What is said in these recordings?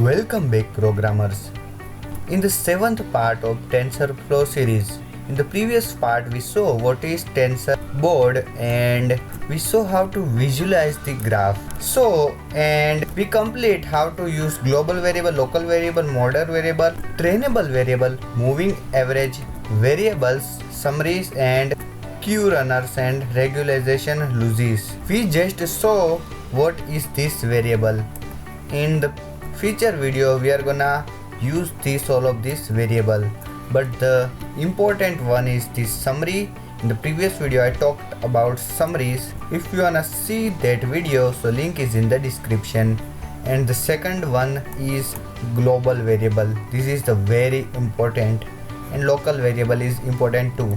Welcome back, programmers. In the seventh part of TensorFlow series, in the previous part we saw what is tensor board and we saw how to visualize the graph. And we complete how to use global variable, local variable, model variable, trainable variable, moving average, variables, summaries and Q runners and regularization losses. We just saw what is this variable. In the future video we are gonna use all of this variable, but the important one is this summary. In the previous video I talked about summaries. If you wanna see that video, so link is in the description. And the second one is global variable. This is the very important, and local variable is important too,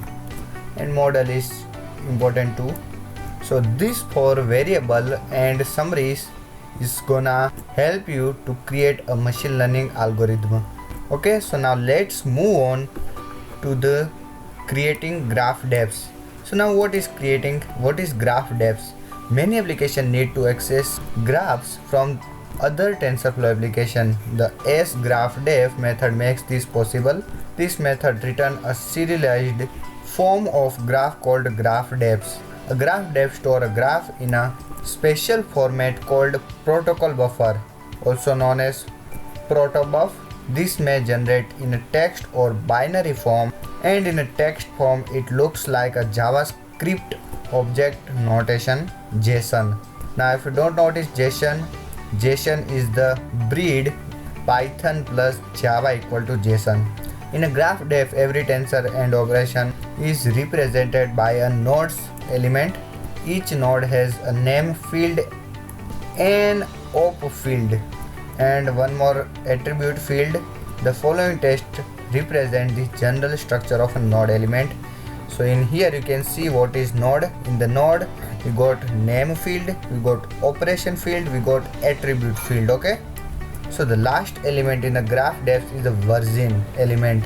and model is important too. So this four variable and summaries is gonna help you to create a machine learning algorithm. Okay, so now let's move on to the creating graph depths. So now what is graph depths? Many applications need to access graphs from other TensorFlow application. The sGraphDepth method makes this possible. This method returns a serialized form of graph called graph_depths. A graph_depth stores a graph in a special format called protocol buffer, also known as protobuf. This may generate in a text or binary form, and in a text form it looks like a JavaScript object notation JSON. Now if you don't notice JSON is the breed Python plus Java equal to JSON. In a graph depth, every tensor and operation is represented by a nodes element. Each node has a name field, an op field, and one more attribute field. The following text represent the general structure of a node element. So in here you can see what is node. In the node we got name field, we got operation field, we got attribute field. Okay, so the last element in the graph depth is the version element.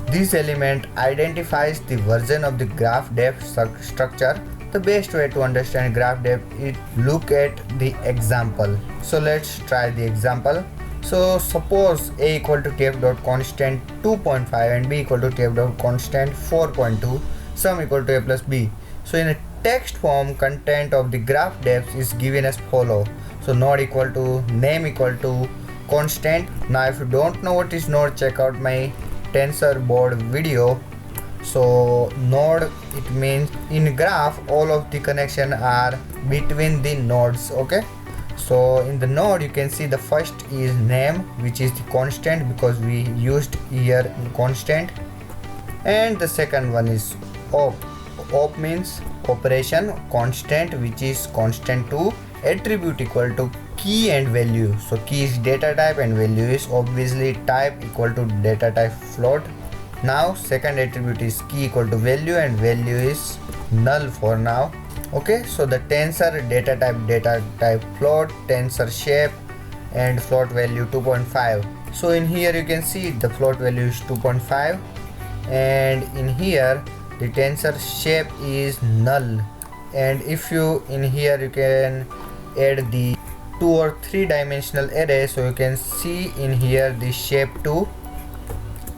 This element identifies the version of the graph depth structure. The best way to understand graph depth is look at the example. So let's try the example. So suppose a equal to tf.constant 2.5 and b equal to tf.constant 4.2, sum equal to a plus b. So in a text form, content of the graph depth is given as follow. So node equal to name equal to constant. Now if you don't know what is node, check out my tensor board video. So node, it means in graph all of the connection are between the nodes. Okay, so in the node you can see the first is name, which is the constant because we used here constant, and the second one is op. Op means operation, constant which is constant 2, attribute equal to key and value. So key is data type and value is obviously type equal to data type float. Now second attribute is key equal to value and value is null for now. Okay, so the tensor data type float, tensor shape and float value 2.5. So in here you can see the float value is 2.5, and in here the tensor shape is null. And if you in here you can add the 2 or 3 dimensional array, so you can see in here the shape 2.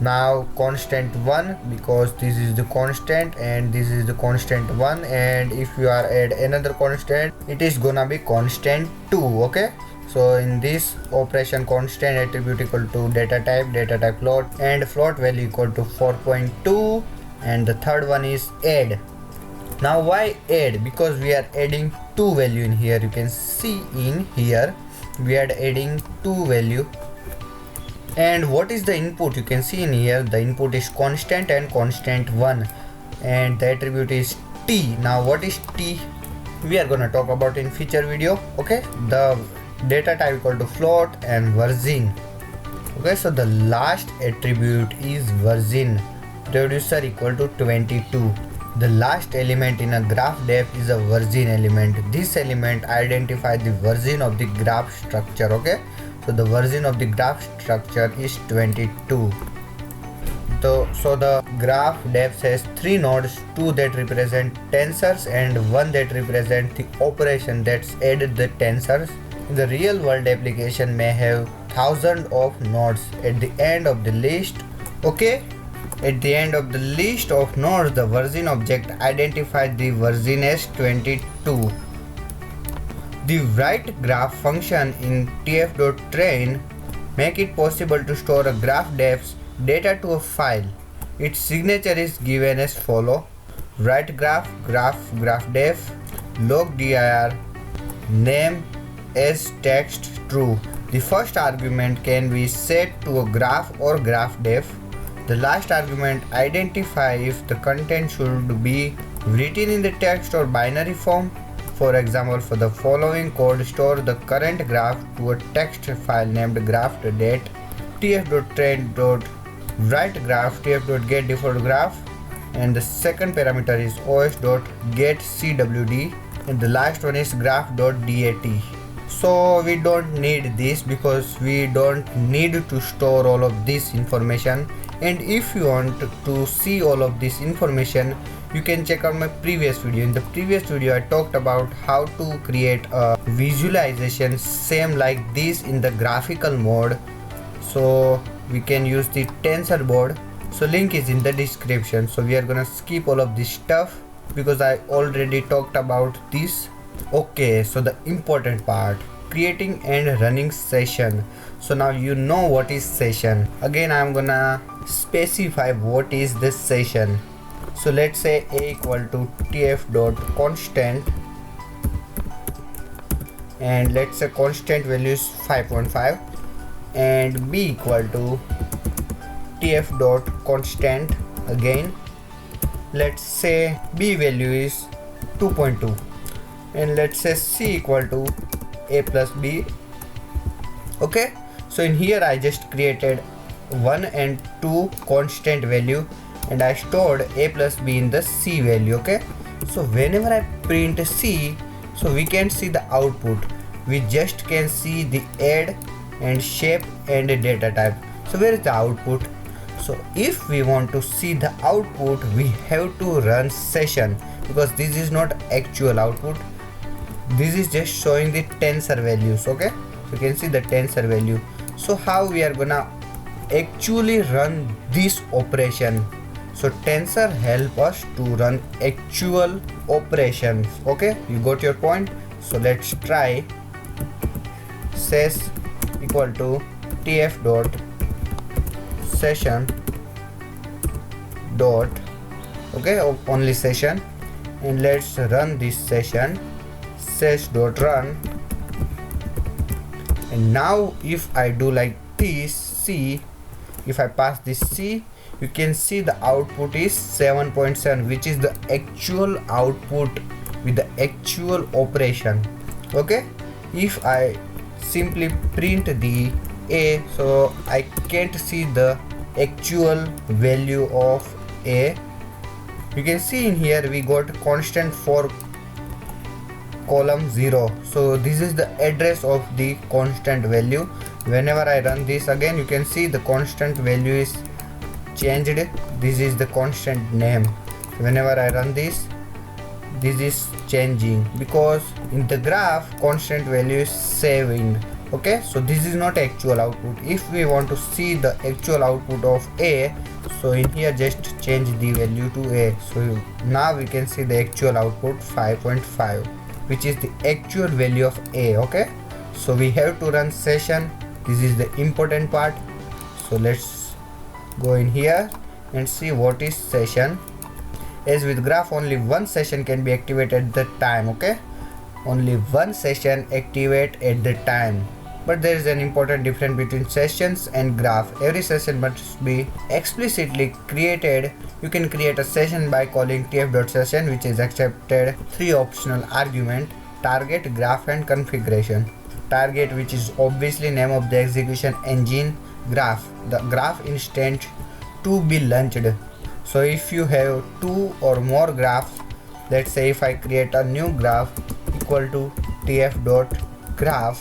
Now constant 1 because this is the constant and this is the constant 1, and if you are add another constant it is gonna be constant 2. Okay, so in this operation constant attribute equal to data type float and float value equal to 4.2, and the third one is add. Now why add? Because we are adding 2 value in here. You can see in here we are adding 2 value. And what is the input? You can see in here the input is constant and constant 1, and the attribute is t. Now what is t? We are gonna talk about in future video. Okay, the data type equal to float and version. Okay, so the last attribute is version, producer equal to 22. The last element in a graph depth is a version element. This element identifies the version of the graph structure. Okay, so the version of the graph structure is 22. So the graph depth has 3 nodes, 2 that represent tensors and 1 that represent the operation that's added the tensors. In the real world, application may have thousands of nodes at the end of the list. Okay? At the end of the list of nodes, the version object identifies the version as 22. The write graph function in tf.train make it possible to store a graph def's data to a file. Its signature is given as follow: write graph def log dir name as text true. The first argument can be set to a graph or graph def. The last argument identify if the content should be written in the text or binary form. For example, for the following code, store the current graph to a text file named graph.dat tf.train.writeGraph tf.getDefaultGraph, and the second parameter is os.getCwd, and the last one is graph.dat. So we don't need this because we don't need to store all of this information. And if you want to see all of this information, you can check out my previous video. In the previous video I talked about how to create a visualization same like this in the graphical mode, so we can use the tensor board. So link is in the description. So we are gonna skip all of this stuff because I already talked about this. Okay, so the important part, creating and running session. So now you know what is session. Again, I'm gonna specify what is this session. So let's say a equal to tf.constant, and let's say constant value is 5.5, and b equal to tf.constant. Again, let's say b value is 2.2, and let's say c equal to a plus b. Okay, so in here I just created 1 and 2 constant value, and I stored a plus b in the c value. Okay, so whenever I print c, so we can see the output. We just can see the add and shape and data type. So where is the output? So if we want to see the output, we have to run session, because this is not actual output. This is just showing the tensor values. Okay, you can see the tensor value. So how we are gonna actually run this operation? So tensor help us to run actual operations. Okay, you got your point. So let's try. Ses equal to tf dot session dot, okay, only session, and let's run this session. Ses dot run, and now if I do like this, c, if I pass this c, you can see the output is 7.7, which is the actual output with the actual operation. Okay, if I simply print the a, so I can't see the actual value of a. You can see in here we got constant for column 0. So this is the address of the constant value. Whenever I run this again, you can see the constant value is changed. This is the constant name. Whenever I run this is changing, because in the graph constant value is saving. Okay, so this is not actual output. If we want to see the actual output of a, so in here just change the value to a. So now we can see the actual output 5.5, which is the actual value of a. Okay, so we have to run session. This is the important part. So let's go in here and see what is session. As with graph, only one session can be activated at the time. Okay, only one session activate at the time. But there is an important difference between sessions and graph. Every session must be explicitly created. You can create a session by calling tf.session, which is accepted 3 optional arguments: target, graph, and configuration. Target, which is obviously name of the execution engine. Graph, the graph instance to be launched. So if you have 2 or more graphs, let's say if I create a new graph equal to tf.graph,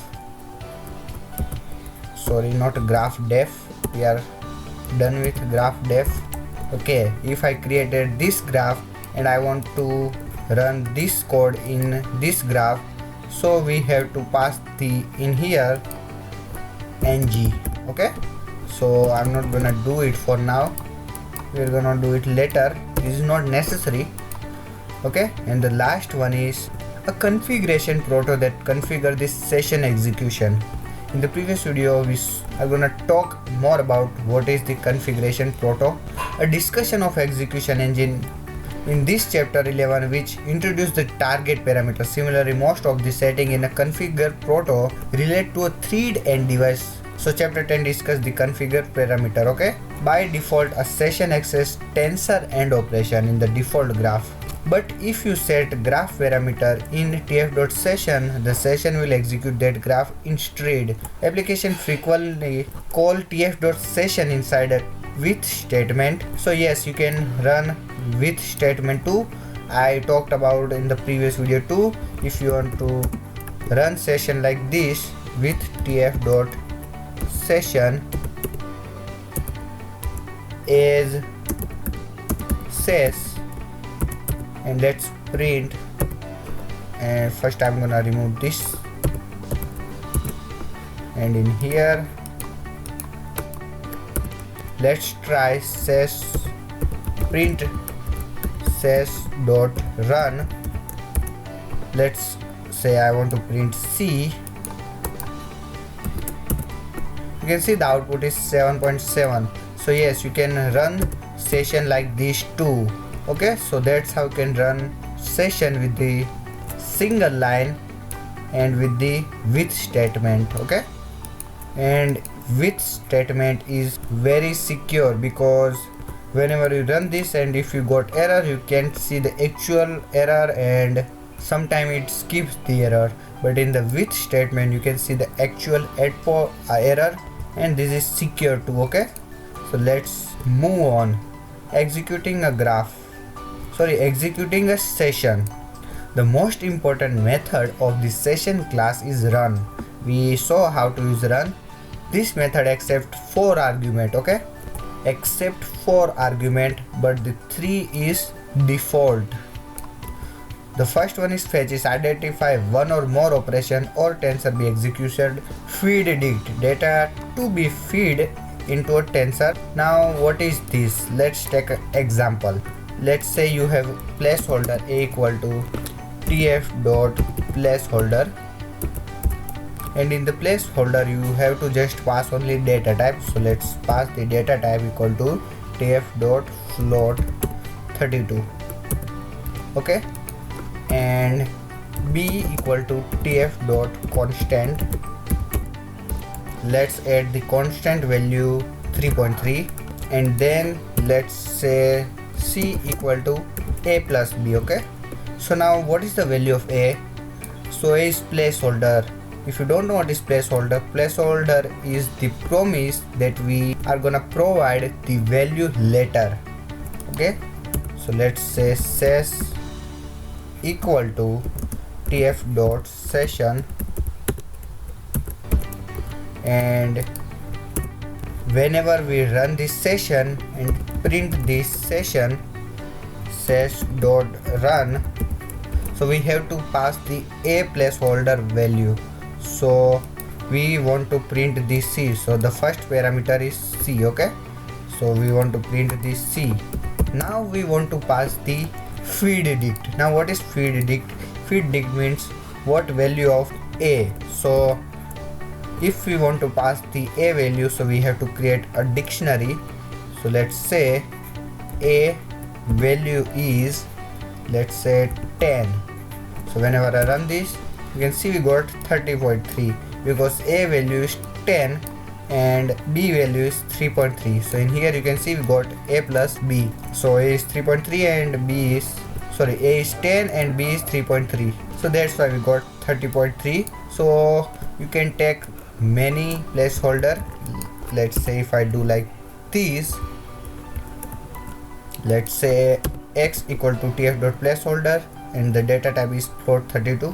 sorry, not graph def, we are done with graph def. Okay, if I created this graph and I want to run this code in this graph, so we have to pass the in here ng. Okay, so I'm not gonna do it for now, we're gonna do it later, this is not necessary. Okay, and the last one is a configuration proto that configure this session execution. In the previous video we are gonna talk more about what is the configuration proto, a discussion of execution engine in this chapter 11, which introduced the target parameter. Similarly, most of the setting in a configure proto relate to a thread and device. So chapter 10 discuss the configure parameter. Okay, by default a session access tensor and operation in the default graph. But if you set graph parameter in tf.session, the session will execute that graph instead. Application frequently call tf.session inside a with statement. So yes, you can run with statement too. I talked about in the previous video too. If you want to run session like this with tf.session as ses, and let's print, and first I'm gonna remove this, and in here let's try ses print ses dot run. Let's say I want to print C. You can see the output is 7.7. so yes, you can run session like this too. Okay, so that's how you can run session with the single line and with the with statement. Okay, and with statement is very secure because whenever you run this and if you got error, you can't see the actual error and sometimes it skips the error, but in the with statement you can see the actual error, and this is secure too. Okay, so let's move on. Executing a session. The most important method of the session class is run. We saw how to use run. This method accepts 4 argument. Okay, accept 4 argument, but the 3 is default. The first one is fetch, is identify one or more operation or tensor be executed. Feed dict, data to be fed into a tensor. Now what is this? Let's take an example. Let's say you have placeholder a equal to tf dot placeholder, and in the placeholder you have to just pass only data type. So let's pass the data type equal to tf dot float 32. Okay, and b equal to tf dot constant. Let's add the constant value 3.3, and then let's say c equal to a plus b. Okay, so now what is the value of a? So a is placeholder. If you don't know what is placeholder, placeholder is the promise that we are gonna provide the value later. Okay, so let's say ses equal to tf dot session, and whenever we run this session and print this session ses dot run, so we have to pass the a placeholder value. So we want to print this c, so the first parameter is c. Okay, so we want to print this c. Now we want to pass the feed dict. Now what is feed dict? Feed dict means what value of a. So if we want to pass the a value, so we have to create a dictionary. So let's say a value is, let's say 10. So whenever I run this, you can see we got 30.3 because a value is 10 and b value is 3.3. so in here you can see we got a plus b. So a is 3.3 and b is, sorry, a is 10 and b is 3.3. so that's why we got 30.3. so you can take many placeholder. Let's say if I do like this, let's say x equal to tf dot placeholder and the data type is float 32.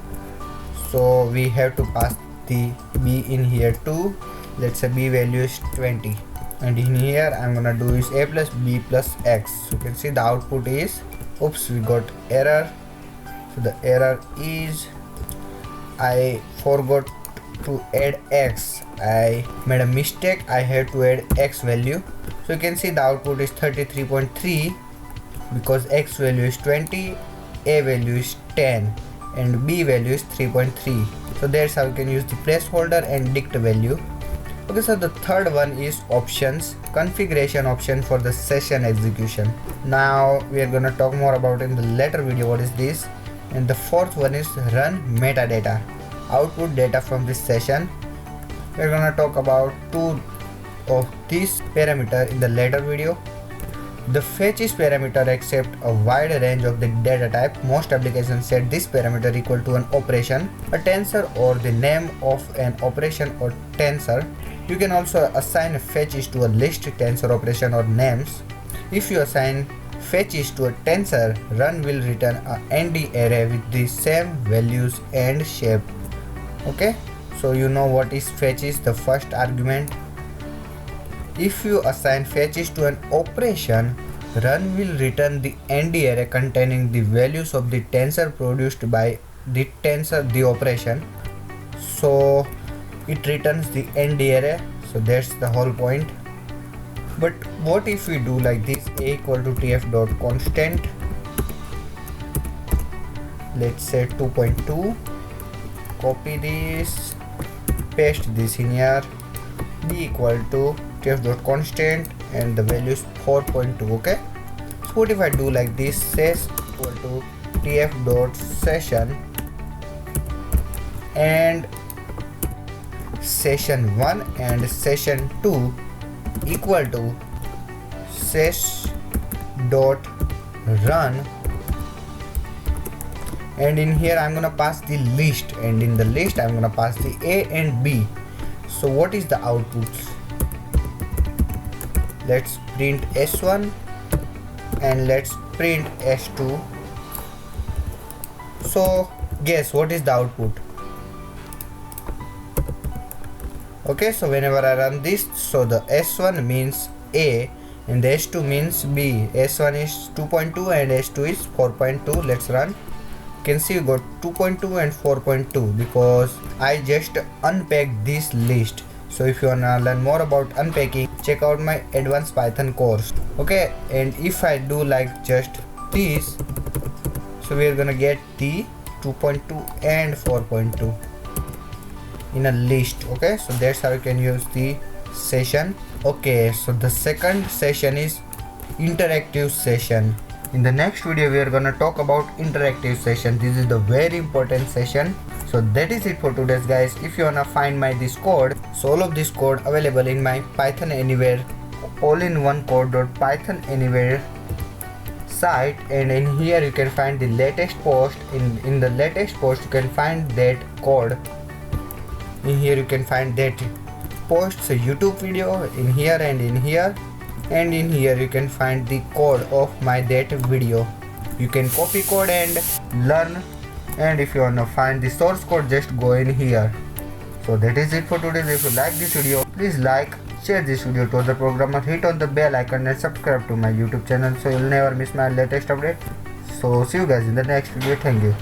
So we have to pass the b in here too. Let's say b value is 20, and in here I'm gonna do is a plus b plus x. So you can see the output is, oops, we got error. So the error is I forgot to add x. I made a mistake. I had to add x value. So you can see the output is 33.3 because x value is 20, a value is 10 and b value is 3.3. So that's how you can use the placeholder and dict value. Okay, so the third one is options, configuration option for the session execution. Now we are gonna talk more about in the later video what is this. And the fourth one is run metadata, output data from this session. We're gonna talk about two of these parameter in the later video. The fetch is parameter accept a wide range of the data type. Most applications set this parameter equal to an operation, a tensor or the name of an operation or tensor. You can also assign fetches to a list, tensor, operation or names. If you assign fetches to a tensor, run will return a ND array with the same values and shape. Okay, so you know what is fetches, the first argument. If you assign fetches to an operation, run will return the ND array containing the values of the tensor produced by the tensor, the operation. So it returns the ND array. So that's the whole point. But what if we do like this, a equal to tf dot constant, let's say 2.2, copy this, paste this in here, b equal to tf dot constant and the value is 4.2. okay, so what if I do like this, ses equal to tf dot session and session 1 and session 2 equal to ses dot run, and in here I'm gonna pass the list, and in the list I'm gonna pass the a and b. So what is the outputs? Let's print s1 and let's print s2. So guess what is the output? Okay, so whenever I run this, so the s1 means a and the s2 means b. s1 is 2.2 and s2 is 4.2. let's run. You can see we got 2.2 and 4.2 because I just unpacked this list. So if you wanna learn more about unpacking, check out my advanced Python course. Okay, and if I do like just this, so we are gonna get the 2.2 and 4.2 in a list. Okay, so that's how you can use the session. Okay, so the second session is interactive session. In the next video we are gonna talk about interactive session. This is the very important session. So that is it for today's guys. If you wanna find my this code, so all of this code available in my Python Anywhere all-in-one code.python anywhere site, and in here you can find the latest post. In the latest post you can find that code. In here you can find that posts a YouTube video in here and in here, and in here you can find the code of my that video. You can copy code and learn, and if you wanna find the source code, just go in here. So that is it for today. If you like this video, please like, share this video to other programmer, hit on the bell icon and subscribe to my YouTube channel so you'll never miss my latest update. So see you guys in the next video. Thank you.